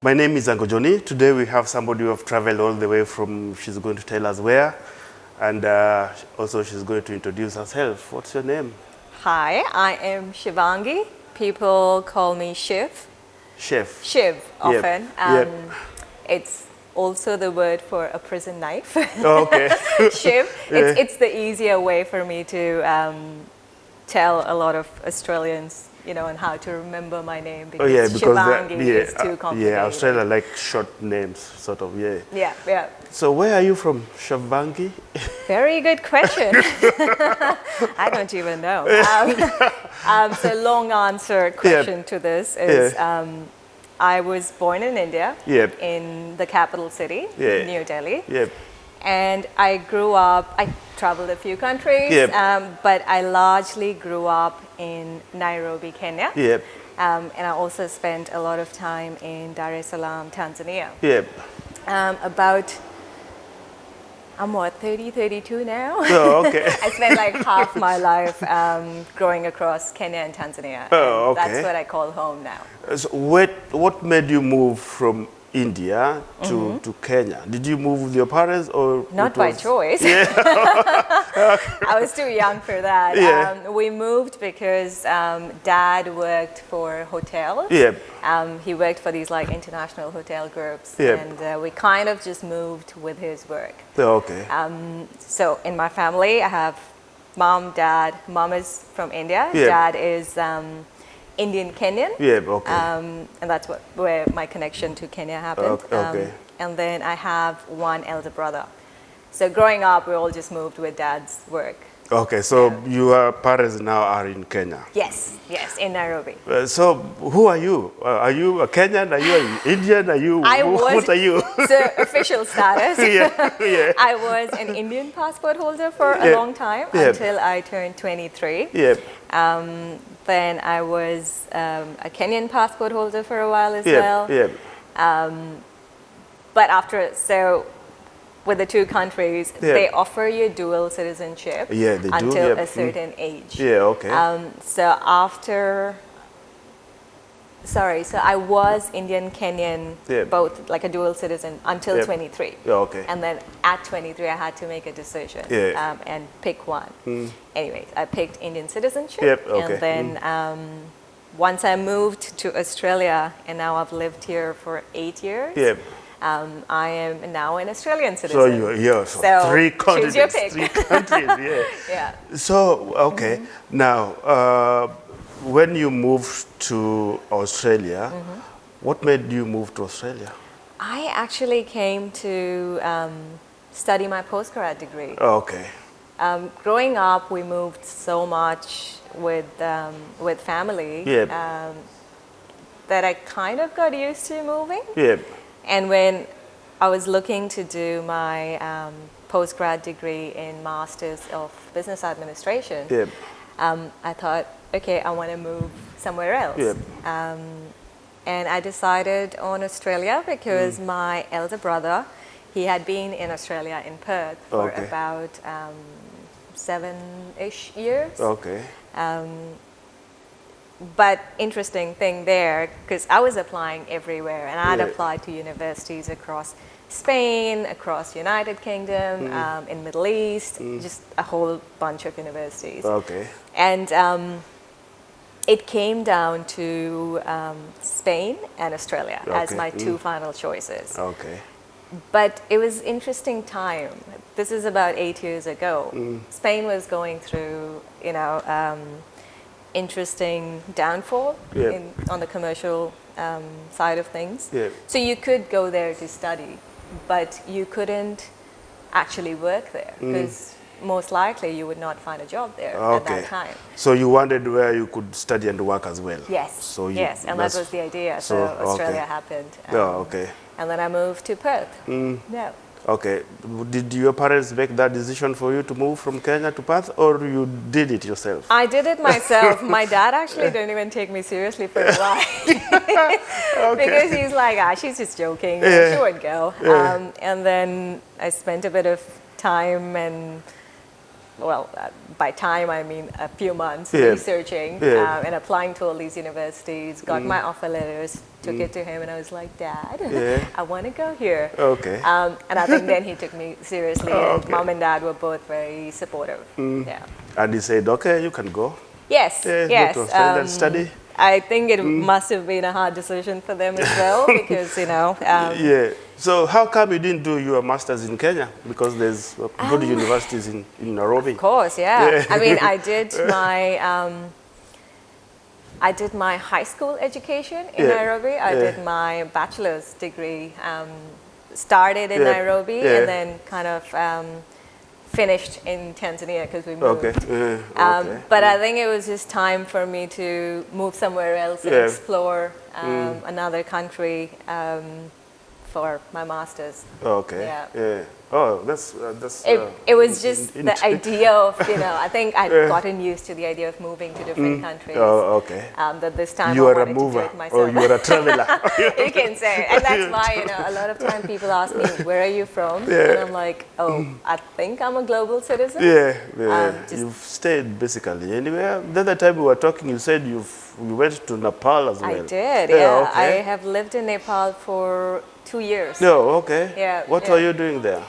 My name is Angojoni. Today we have somebody who have traveled all the way from, she's going to tell us where, and also she's going to introduce herself. What's your name? Hi, I am Shivangi. People call me Shiv. Chef. Shiv, Yep. often. Yep. It's also the word for a prison knife. Okay. Shiv. Yeah. It's the easier way for me to tell a lot of Australians, and how to remember my name because, Shivangi is too complicated. Yeah, Australia like short names, sort of, yeah. Yeah. So where are you from, Shivangi? Very good question. I don't even know. So long answer question to this is I was born in India, Yep. in the capital city, Yeah. New Delhi. Yep. And I grew up, I traveled a few countries, Yep. but I largely grew up in Nairobi, Kenya. Yep. And I also spent a lot of time in Dar es Salaam, Tanzania. Yep. I'm 30, 32 now. Oh, okay. I spent like half my life growing across Kenya and Tanzania. Oh, and okay. That's what I call home now. So what made you move from India to Kenya? Did you move with your parents or? Not by choice. Yeah. I was too young for that. Yeah. We moved because Dad worked for hotels. Yep. He worked for these like international hotel groups. Yep. And we kind of just moved with his work. Oh, okay. So in my family, I have mom, dad. Mom is from India. Yep. Dad is Indian Kenyan. Yeah, okay. And that's where my connection to Kenya happened. Okay. And then I have one elder brother. So growing up, we all just moved with Dad's work. Okay, so your parents now are in Kenya. Yes, in Nairobi. So who are you? Are you a Kenyan? Are you an Indian? Are you? What are you? So official status. Yeah. I was an Indian passport holder for a long time until I turned 23. Yep. Then I was a Kenyan passport holder for a while as well. Yep. But with the two countries, they offer you dual citizenship until a certain age. Yeah, okay. So I was Indian Kenyan, both like a dual citizen until 23. Yeah, okay. And then at 23, I had to make a decision and pick one. Anyways, I picked Indian citizenship. Yep, okay. And then once I moved to Australia, and now I've lived here for 8 years. Yep. I am now an Australian citizen. So three continents, choose your pick. 3 countries, Yeah. So, okay, now, when you moved to Australia, what made you move to Australia? I actually came to study my postgrad degree. Okay. Growing up, we moved so much with family that I kind of got used to moving. Yep. And when I was looking to do my postgrad degree in Masters of Business Administration, I thought, okay, I want to move somewhere else. Yep. And I decided on Australia because my elder brother, he had been in Australia in Perth for about 7-ish years. Okay. But interesting thing there, because I was applying everywhere, and I'd applied to universities across Spain, across United Kingdom, in Middle East, just a whole bunch of universities. Okay. And it came down to Spain and Australia as my two final choices. Okay. But it was interesting time. This is about 8 years ago. Spain was going through, interesting downfall on the commercial side of things. So you could go there to study, but you couldn't actually work there because most likely you would not find a job there at that time. So you wanted where you could study and work as well? Yes, and that was the idea. So Australia happened. And then I moved to Perth. Yeah. Okay. Did your parents make that decision for you to move from Kenya to Perth, or you did it yourself? I did it myself. My dad actually didn't even take me seriously for a while. Because he's like, she's just joking. She wouldn't go. And then I spent a bit of time and well, by time I mean a few months, researching and applying to all these universities, got my offer letters, took it to him, and I was like, Dad, I want to go here. Okay. And I think then he took me seriously, and Mom and Dad were both very supportive. Yeah. And he said, okay, you can go. Yes, yes. Go to Australia and study. I think it must have been a hard decision for them as well, because, you know. Yeah. So how come you didn't do your master's in Kenya? Because there's good universities in Nairobi. Of course, yeah. I mean, I did my high school education in Nairobi. I did my bachelor's degree, started in Nairobi, and then kind of finished in Tanzania because we moved. Okay. But I think it was just time for me to move somewhere else and explore another country for my master's. Okay. Yeah. Oh, that's. It was just the idea of, you know, I think I'd gotten used to the idea of moving to different countries. Oh, okay. That this time you I are a wanted mover, to do it myself. or you are a traveler. You can say, and that's why, you know, a lot of time people ask me, where are you from? And I'm like, oh, I think I'm a global citizen. You've stayed basically anywhere. The other time we were talking, you said you went to Nepal as well. I did, yeah. Okay. I have lived in Nepal for 2 years. No, okay. Yeah. What were you doing there?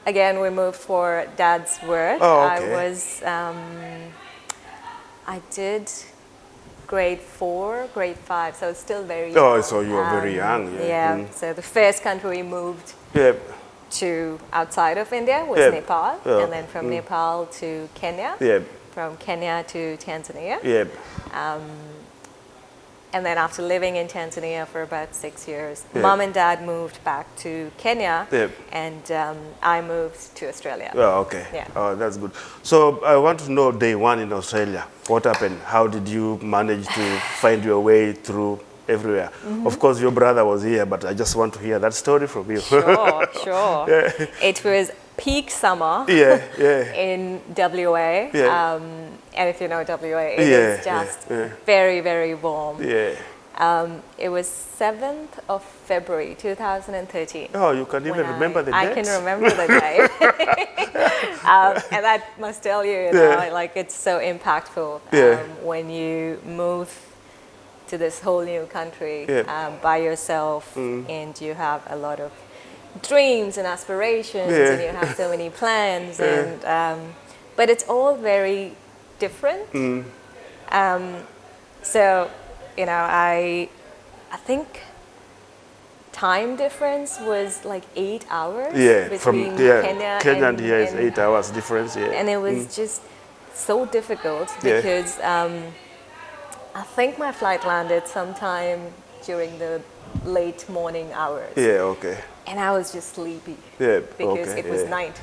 Again, we moved for Dad's work. Oh, okay. I did grade 4, grade 5, so it's still very young. Oh, so you were very young. Yeah. So the first country we moved to outside of India was Nepal, and then from Nepal to Kenya. From Kenya to Tanzania. And then after living in Tanzania for about 6 years, Mom and Dad moved back to Kenya, and I moved to Australia. Oh, okay. Yeah. Oh, that's good. So I want to know day one in Australia. What happened? How did you manage to find your way through everywhere? Of course, your brother was here, but I just want to hear that story from you. Sure, sure. It was peak summer in WA. And if you know WA, it is just very, very warm. It was 7th of February, 2013. Oh, you can even remember the date? I can remember the day. And that must tell you, you know, like it's so impactful when you move to this whole new country by yourself, and you have a lot of dreams and aspirations, and you have so many plans, and but it's all very different. So, you know, I think time difference was like 8 hours between Kenya and here is 8 hours difference. And it was just so difficult because I think my flight landed sometime during the late morning hours. And I was just sleepy because it was night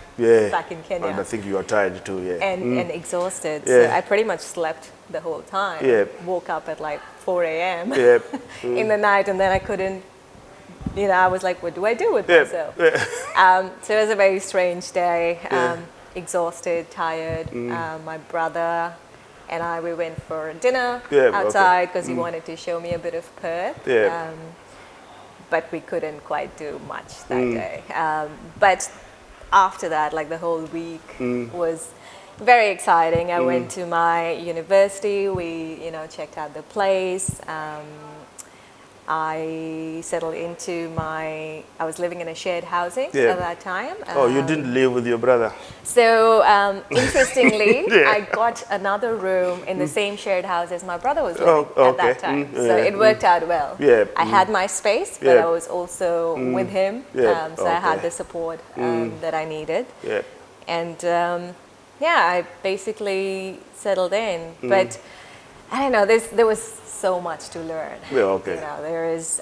back in Kenya. And I think you are tired too, and exhausted. So I pretty much slept the whole time. Woke up at like 4 a.m. in the night, and then I couldn't, you know, I was like, what do I do with myself? So it was a very strange day. Exhausted, tired. My brother and I, we went for dinner outside because he wanted to show me a bit of Perth. But we couldn't quite do much that day. But after that, like the whole week was very exciting. I went to my university. We, you know, checked out the place. I settled into I was living in a shared housing at that time. Oh, you didn't live with your brother? So, interestingly, I got another room in the same shared house as my brother was living at that time. So it worked out well. I had my space, but I was also with him. So I had the support that I needed. And I basically settled in. But I don't know, there was so much to learn. You know, there is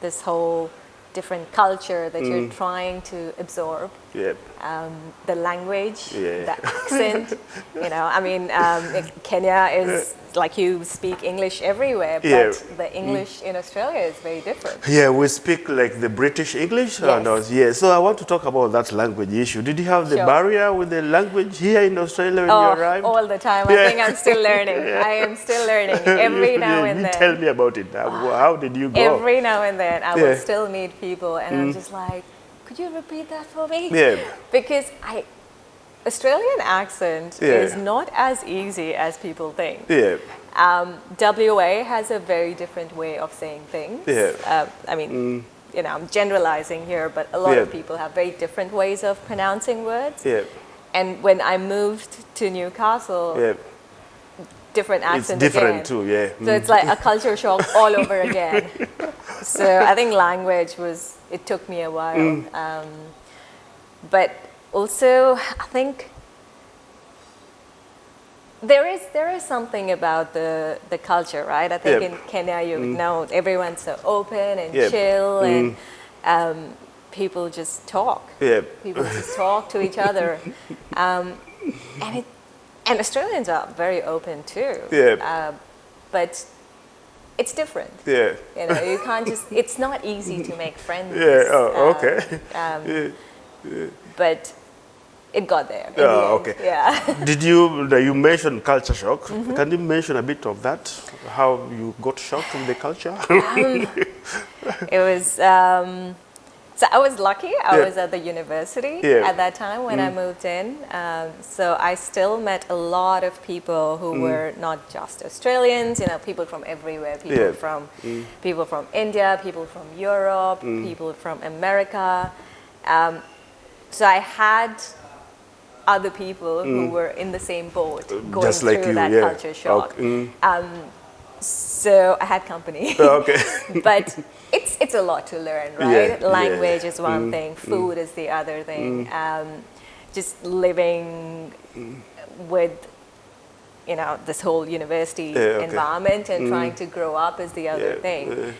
this whole different culture that you're trying to absorb. The language, the accent. You know, I mean, Kenya is like you speak English everywhere, but the English in Australia is very different. We speak like the British English. So I want to talk about that language issue. Did you have the barrier with the language here in Australia when you arrived? All the time. I think I'm still learning. I am still learning every now and then. Tell me about it. How did you go? Every now and then I will still meet people, and I'm just like, could you repeat that for me? Because Australian accent is not as easy as people think. Yeah. WA has a very different way of saying things. Yeah. I mean, you know, I'm generalizing here, but a lot of people have very different ways of pronouncing words. Yeah. And when I moved to Newcastle, different accent it's different again. too, yeah. So it's like a culture shock all over again. So I think language it took me a while. But also, I think there is something about the culture, right? I think in Kenya, you know, everyone's so open and chill, and people just talk. People just talk to each other, and Australians are very open too. But it's different. You know, you can't just. It's not easy to make friends. But it got there. Did you mentioned culture shock? Can you mention a bit of that? How you got shocked with the culture? It was. So I was lucky. I was at the university at that time when I moved in. So I still met a lot of people who were not just Australians. You know, people from everywhere. People from India, people from Europe, people from America. So I had other people who were in the same boat, going just like through you, that culture shock. So I had company. But it's a lot to learn, right? Language is one thing, food is the other thing. Just living with, you know, this whole university environment and trying to grow up is the other thing.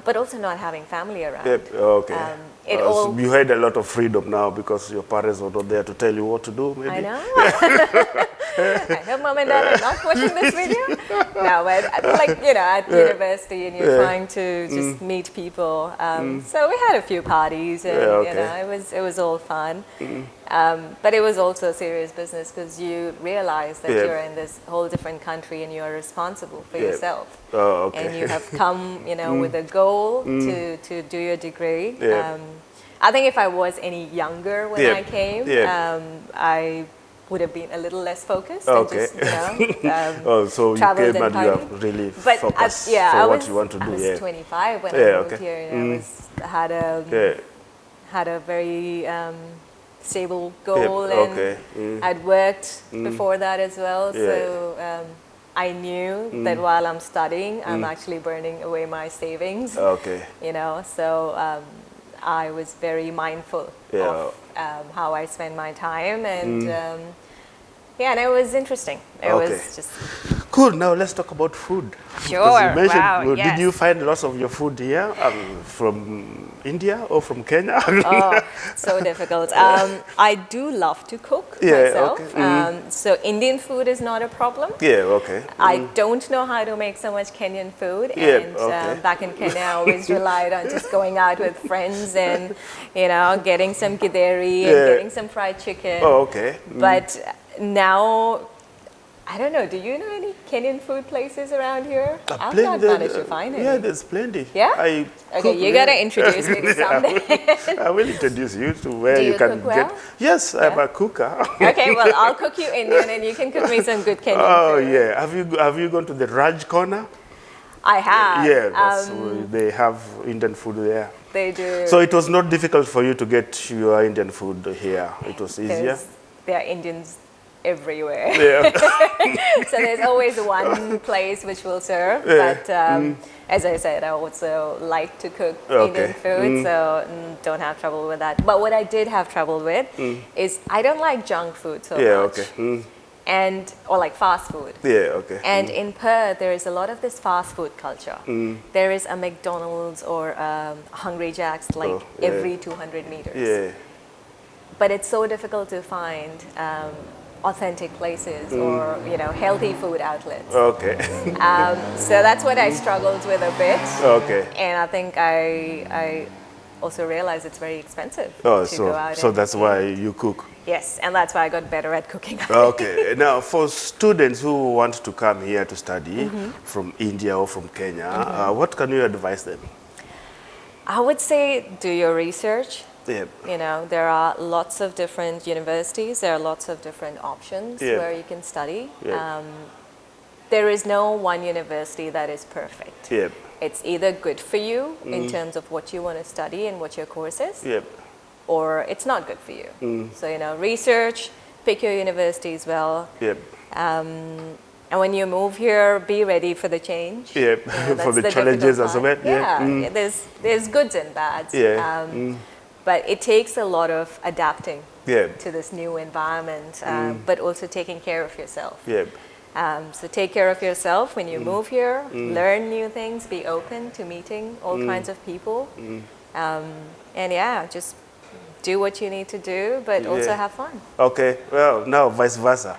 But also not having family around. You had a lot of freedom now because your parents were not there to tell you what to do, maybe? I know. I hope Mom and Dad are not watching this video. No, but like, you know, at university and you're trying to just meet people. So we had a few parties and, you know, it was all fun. But it was also serious business because you realize that you're in this whole different country and you're responsible for yourself. And you have come, you know, with a goal to do your degree. I think if I was any younger when I came, I would have been a little less focused and just, you know, so you came and you have really focused for what you want to do. I was 25 when I moved here, and had a very stable goal, and I'd worked before that as well, so I knew that while I'm studying, I'm actually burning away my savings. You know, so I was very mindful of how I spend my time, and and it was interesting. It was just cool. Now let's talk about food. Sure. You mentioned, wow. Did you find lots of your food here from India or from Kenya? So difficult. I do love to cook myself. So Indian food is not a problem. I don't know how to make so much Kenyan food, and back in Kenya, I always relied on just going out with friends and, you know, getting some githeri and getting some fried chicken. But now, I don't know, do you know any Kenyan food places around here? I've not managed to find any. Yeah, there's plenty. Yeah? Okay, you gotta introduce me to someday. I will introduce you to where you can cook well? get. Yes, I'm a cooker. Okay, well, I'll cook you Indian and you can cook me some good Kenyan food. Have you gone to the Raj Corner? I have. Yeah, they have Indian food there. They do. So it was not difficult for you to get your Indian food here. It was easier. There are Indians everywhere. So there's always one place which will serve. But as I said, I also like to cook Indian food, so don't have trouble with that. But what I did have trouble with is I don't like junk food so much. Or like fast food. And in Perth, there is a lot of this fast food culture. There is a McDonald's or Hungry Jack's like every 200 meters. But it's so difficult to find authentic places or, you know, healthy food outlets. So that's what I struggled with a bit. And I think I also realized it's very expensive to go out. So that's why you cook. Yes, and that's why I got better at cooking. Now for students who want to come here to study from India or from Kenya, what can you advise them? I would say do your research. Yep. You know, there are lots of different universities. There are lots of different options where you can study. Yep. There is no one university that is perfect. Yep. It's either good for you in terms of what you want to study and what your course is, yep. or it's not good for you. So, you know, research, pick your university as well. Yep. And when you move here, be ready for the change. Yep. You know, For the challenges as well. Yeah, there's goods and bads. Yeah. But it takes a lot of adapting Yeah. to this new environment, but also taking care of yourself. Yep. So take care of yourself when you move here, learn new things, be open to meeting all kinds of people. And yeah, just do what you need to do, but also have fun. Okay, well, now vice versa.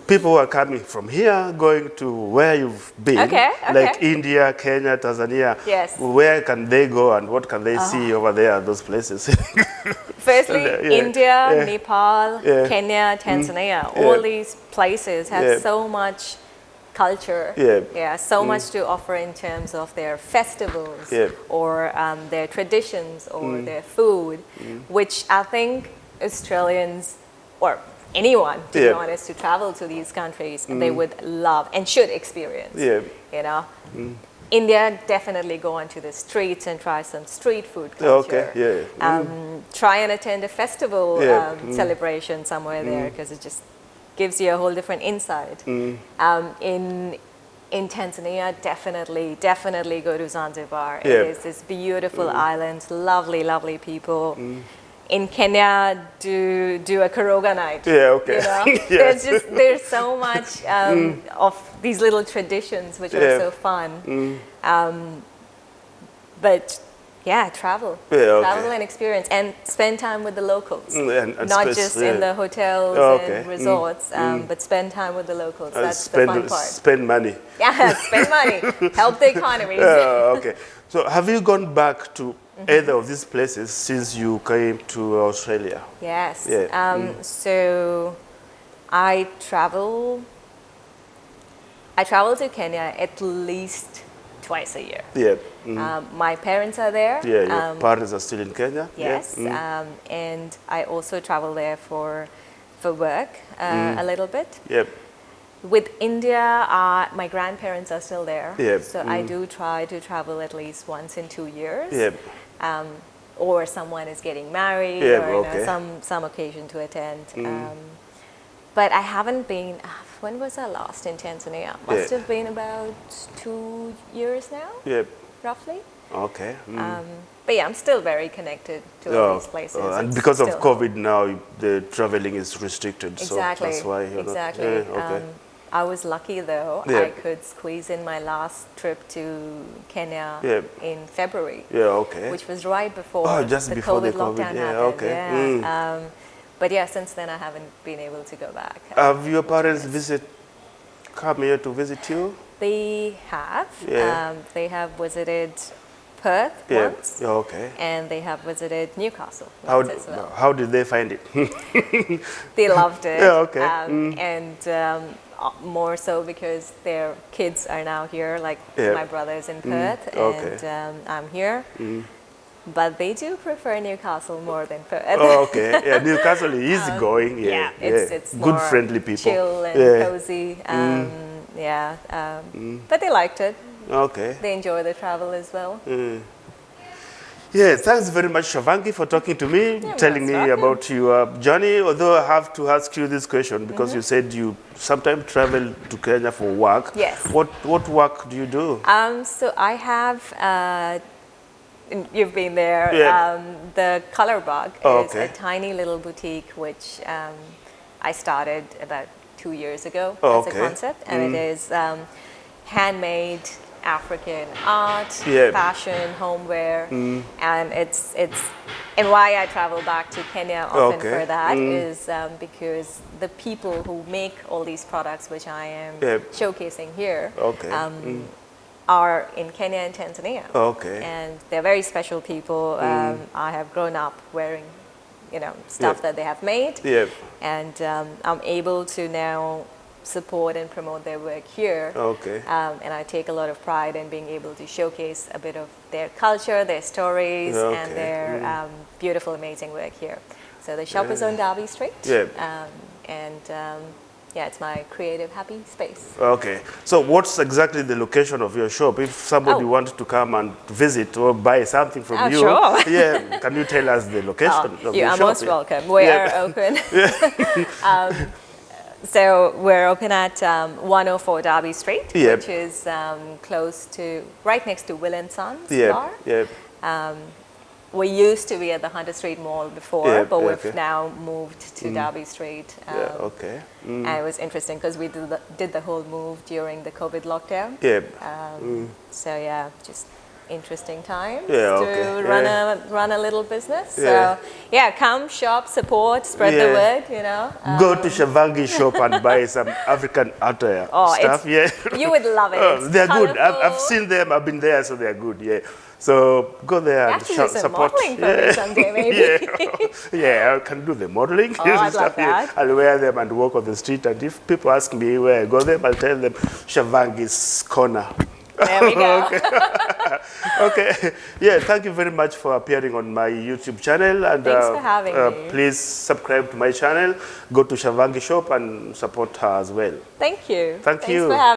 People are coming from here, going to where you've been, like India, Kenya, Tanzania. Yes. Where can they go and what can they see over there, those places? Firstly, India, Nepal, Kenya, Tanzania, all these places have so much culture, so much to offer in terms of their festivals or their traditions or their food, which I think Australians or anyone, to be honest, to travel to these countries, they would love and should experience. You know, India, definitely go onto the streets and try some street food culture. Try and attend a festival celebration somewhere there, because it just gives you a whole different insight. In Tanzania, definitely go to Zanzibar. It is this beautiful island, lovely people. In Kenya, do a Karoga night. You know? There's so much of these little traditions which are so fun. But yeah, travel and experience, and spend time with the locals, and not just in the hotels and resorts, but spend time with the locals. That's the fun part. Spend money. Yeah, spend money, help the economy. Okay. So have you gone back to either of these places since you came to Australia? Yes. So I travel to Kenya at least twice a year. My parents are there. Your parents are still in Kenya? Yes. And I also travel there for work a little bit. With India, my grandparents are still there. So I do try to travel at least once in 2 years. Or someone is getting married, or you know, some occasion to attend. But I haven't been. When was I last in Tanzania? Must have been about 2 years now, roughly. Okay. But yeah, I'm still very connected to all these places. And because of COVID now, the traveling is restricted. Exactly. So that's why you're not. I was lucky though. I could squeeze in my last trip to Kenya in February. Which was right before just the before COVID the lockdown happened. But yeah, since then I haven't been able to go back. Have your parents come here to visit you? They have. They have visited Perth once. And they have visited Newcastle once as well. How did they find it? They loved it. And more so because their kids are now here, like my brother's in Perth and I'm here. But they do prefer Newcastle more than Perth. Newcastle is easygoing. It's good, more friendly people. Chill and cozy. But they liked it. They enjoy the travel as well. Thanks very much, Shivangi, for talking to me, telling me about your journey. Although I have to ask you this question because you said you sometimes travel to Kenya for work. Yes. What work do you do? So I have. You've been there. The Color Bug is a tiny little boutique which I started about 2 years ago as a concept, and it is handmade African art, fashion, homeware, and it's and why I travel back to Kenya often for that is because the people who make all these products which I am showcasing here are in Kenya and Tanzania. And they're very special people. I have grown up wearing, you know, stuff that they have made. And I'm able to now support and promote their work here. Okay. And I take a lot of pride in being able to showcase a bit of their culture, their stories, and their beautiful, amazing work here. So the shop is on Derby Street. Yeah. Yeah, it's my creative, happy space. Okay. So what's exactly the location of your shop? If somebody wanted to come and visit or buy something from you, sure. Yeah, can you tell us the location of your shop? You are most welcome. We are open. So we're open at 104 Derby Street, which is right next to Will & Sons bar. We used to be at the Hunter Street Mall before, but we've now moved to Derby Street. And it was interesting because we did the whole move during the COVID lockdown. So yeah, just interesting times to run a little business. So yeah, come, shop, support, spread the word, you know. Go to Shivangi shop and buy some African attire stuff. You would love it. They're good. I've seen them. I've been there, so they're good. Yeah. So go there and support. Modeling for me someday, maybe. Yeah, I can do the modeling. I'd love that. I'll wear them and walk on the street. And if people ask me where I go them, I'll tell them Shivangi's corner. There we go. Okay. Yeah, thank you very much for appearing on my YouTube channel. And thanks for having me. Please subscribe to my channel. Go to Shivangi shop and support her as well. Thank you. Thanks for having me.